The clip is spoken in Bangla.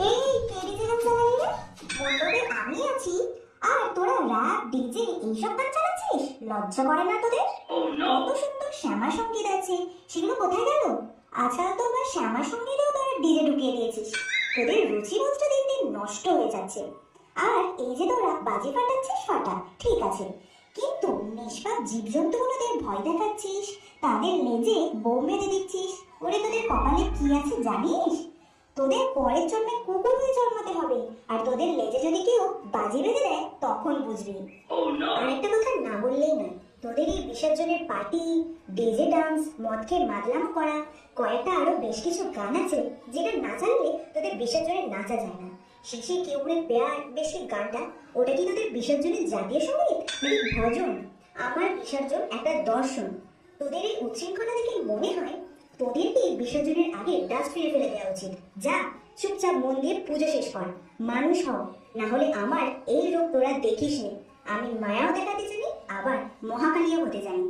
এই কেডি দিলাম চালালি রে, মণ্ডপে আমি আছি আর তোরা রাত ডিজে এইসব গান চালাচ্ছিস, লজ্জা করে না তোদের? কত সুন্দর শ্যামা সঙ্গীত আছে, সেগুলো কোথায় গেল? আজকাল তো আবার শ্যামা সঙ্গীতেও তোরা ডিজে ঢুকিয়ে দিয়েছিস। তোদের রুচি বোধটা দিন দিন নষ্ট হয়ে যাচ্ছে। আর এই যে তোরা বাজি ফাটাচ্ছিস ফাটা, ঠিক আছে, কিন্তু নিষ্পাপ জীবজন্তুগুলোদের ভয় দেখাচ্ছিস, তাদের লেজে বোম বেঁধে দিচ্ছিস, ওরে তোদের কপালে কি আছে জানিস? তোদের পরের জন্মে কুকুর হয়ে জন্মাতে হবে, আর তোদের লেজে যদি কেউ বাজি বেঁধে দেয় তখন বুঝবি। আরেকটা কথা না বললেই নয়, তোদের এই বিসর্জনের পার্টি, ডিজে ডান্স, মদ খেয়ে মাতলামো করা, কয়েকটা আরো বেশ কিছু গান আছে যেটা না জানলে তোদের বিসর্জনে নাচা যায় না। শেষে কেউ উড়ে পেয়ার বেশি গানটা, ওটা কি তোদের বিসর্জনের জাতীয় সঙ্গীত নাকি ভজন? আমার বিসর্জন একটা দর্শন। তোদের এই উচ্ছৃঙ্খলা দেখে মনে হয় তোদেরকে বিসর্জনের আগে ডাস্টবিনে ফেলে দেওয়া উচিত। যা, চুপচাপ মন দিয়ে পুজো শেষ কর, মানুষ হও, না হলে আমার এই রূপ তোরা দেখিস নি। আমি মায়াও দেখাতে জানি, আবার মহাকালীও হতে জানি।